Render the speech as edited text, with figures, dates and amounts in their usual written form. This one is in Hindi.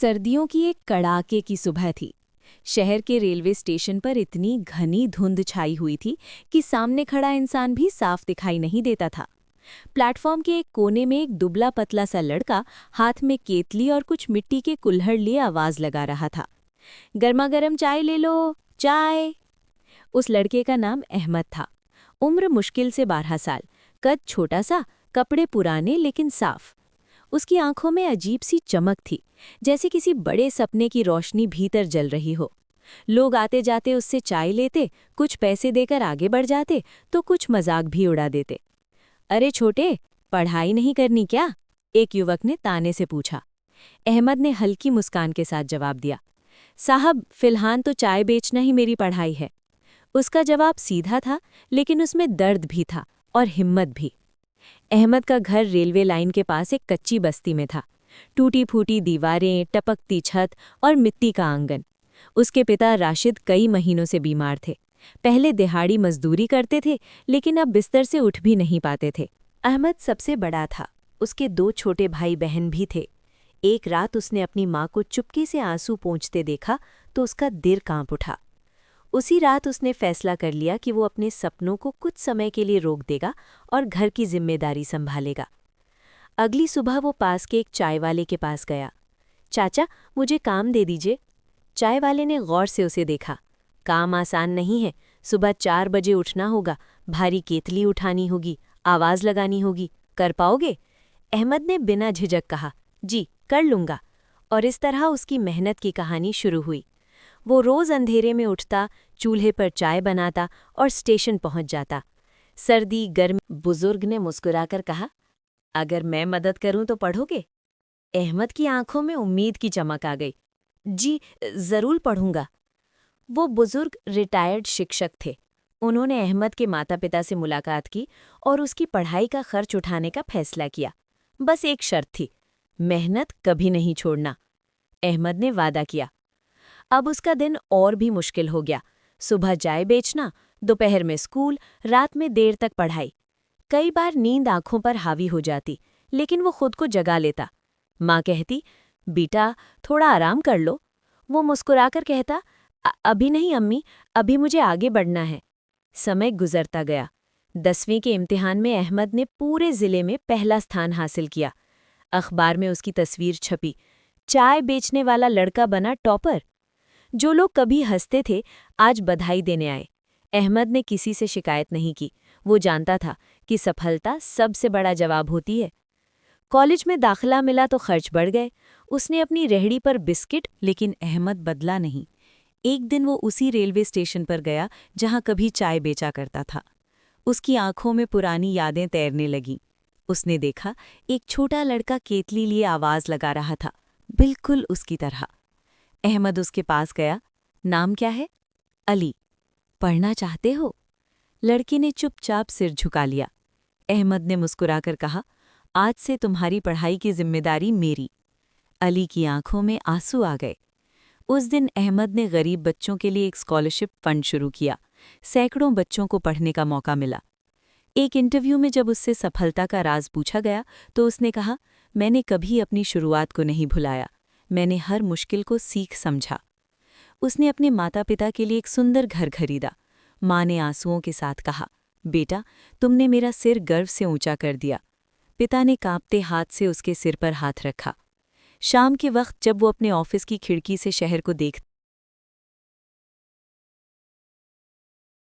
सर्दियों की एक कड़ाके की सुबह थी। शहर के रेलवे स्टेशन पर इतनी घनी धुंध छाई हुई थी कि सामने खड़ा इंसान भी साफ दिखाई नहीं देता था। प्लेटफॉर्म के एक कोने में एक दुबला पतला सा लड़का हाथ में केतली और कुछ मिट्टी के कुल्हड़ लिए आवाज लगा रहा था। गर्मा गर्म चाय ले लो, चाय। उस लड़के का नाम अहमद था। उम्र मुश्किल से 12 साल, कद छोटा सा, कपड़े पुराने लेकिन साफ। उसकी आंखों में अजीब सी चमक थी, जैसे किसी बड़े सपने की रोशनी भीतर जल रही हो। लोग आते जाते उससे चाय लेते, कुछ पैसे देकर आगे बढ़ जाते तो कुछ मजाक भी उड़ा देते। अरे छोटे, पढ़ाई नहीं करनी क्या? एक युवक ने ताने से पूछा। अहमद ने हल्की मुस्कान के साथ जवाब दिया, साहब फिलहाल तो चाय बेचना ही मेरी पढ़ाई है। उसका जवाब सीधा था, लेकिन उसमें दर्द भी था और हिम्मत भी। अहमद का घर रेलवे लाइन के पास एक कच्ची बस्ती में था। टूटी फूटी दीवारें, टपकती छत और मिट्टी का आंगन। उसके पिता राशिद कई महीनों से बीमार थे। पहले दिहाड़ी मजदूरी करते थे, लेकिन अब बिस्तर से उठ भी नहीं पाते थे। अहमद सबसे बड़ा था। उसके 2 छोटे भाई बहन भी थे। एक रात उसने अपनी माँ को चुपके से आंसू पोंछते देखा तो उसका दिल कांप उठा। उसी रात उसने फैसला कर लिया कि वो अपने सपनों को कुछ समय के लिए रोक देगा और घर की जिम्मेदारी संभालेगा। अगली सुबह वो पास के एक चाय वाले के पास गया। चाचा, मुझे काम दे दीजिए। चाय वाले ने गौर से उसे देखा। काम आसान नहीं है। सुबह 4 बजे उठना होगा, भारी केतली उठानी होगी, आवाज़ लगानी होगी। कर पाओगे? अहमद ने बिना झिझक कहा, जी कर लूँगा। और इस तरह उसकी मेहनत की कहानी शुरू हुई। वो रोज़ अंधेरे में उठता, चूल्हे पर चाय बनाता और स्टेशन पहुंच जाता। सर्दी गर्मी। बुजुर्ग ने मुस्कुराकर कहा, अगर मैं मदद करूं तो पढ़ोगे? अहमद की आंखों में उम्मीद की चमक आ गई। जी जरूर पढ़ूंगा। वो बुजुर्ग रिटायर्ड शिक्षक थे। उन्होंने अहमद के माता पिता से मुलाकात की और उसकी पढ़ाई का खर्च उठाने का फैसला किया। बस एक शर्त थी, मेहनत कभी नहीं छोड़ना। अहमद ने वादा किया। अब उसका दिन और भी मुश्किल हो गया। सुबह चाय बेचना, दोपहर में स्कूल, रात में देर तक पढ़ाई। कई बार नींद आंखों पर हावी हो जाती, लेकिन वो खुद को जगा लेता। माँ कहती, बेटा थोड़ा आराम कर लो। वो मुस्कुराकर कहता, अभी नहीं अम्मी, अभी मुझे आगे बढ़ना है। समय गुजरता गया। 10वीं के इम्तिहान में अहमद ने पूरे जिले में पहला स्थान हासिल किया। अखबार में उसकी तस्वीर छपी। चाय बेचने वाला लड़का बना टॉपर। जो लोग कभी हंसते थे, आज बधाई देने आए। अहमद ने किसी से शिकायत नहीं की। वो जानता था कि सफलता सबसे बड़ा जवाब होती है। कॉलेज में दाखिला मिला तो खर्च बढ़ गए। उसने अपनी रेहड़ी पर बिस्किट। लेकिन अहमद बदला नहीं। एक दिन वो उसी रेलवे स्टेशन पर गया जहां कभी चाय बेचा करता था। उसकी आंखों में पुरानी यादें तैरने लगीं। उसने देखा एक छोटा लड़का केतली लिए आवाज लगा रहा था, बिल्कुल उसकी तरह। अहमद उसके पास गया। नाम क्या है? अली। पढ़ना चाहते हो? लड़के ने चुपचाप सिर झुका लिया। अहमद ने मुस्कुराकर कहा, आज से तुम्हारी पढ़ाई की जिम्मेदारी मेरी। अली की आंखों में आंसू आ गए। उस दिन अहमद ने गरीब बच्चों के लिए एक स्कॉलरशिप फंड शुरू किया। सैकड़ों बच्चों को पढ़ने का मौका मिला। एक इंटरव्यू में जब उससे सफलता का राज पूछा गया तो उसने कहा, मैंने कभी अपनी शुरुआत को नहीं भुलाया। मैंने हर मुश्किल को सीख समझा। उसने अपने माता पिता के लिए एक सुंदर घर खरीदा। माँ ने आंसुओं के साथ कहा, बेटा तुमने मेरा सिर गर्व से ऊंचा कर दिया। पिता ने कांपते हाथ से उसके सिर पर हाथ रखा। शाम के वक्त जब वो अपने ऑफिस की खिड़की से शहर को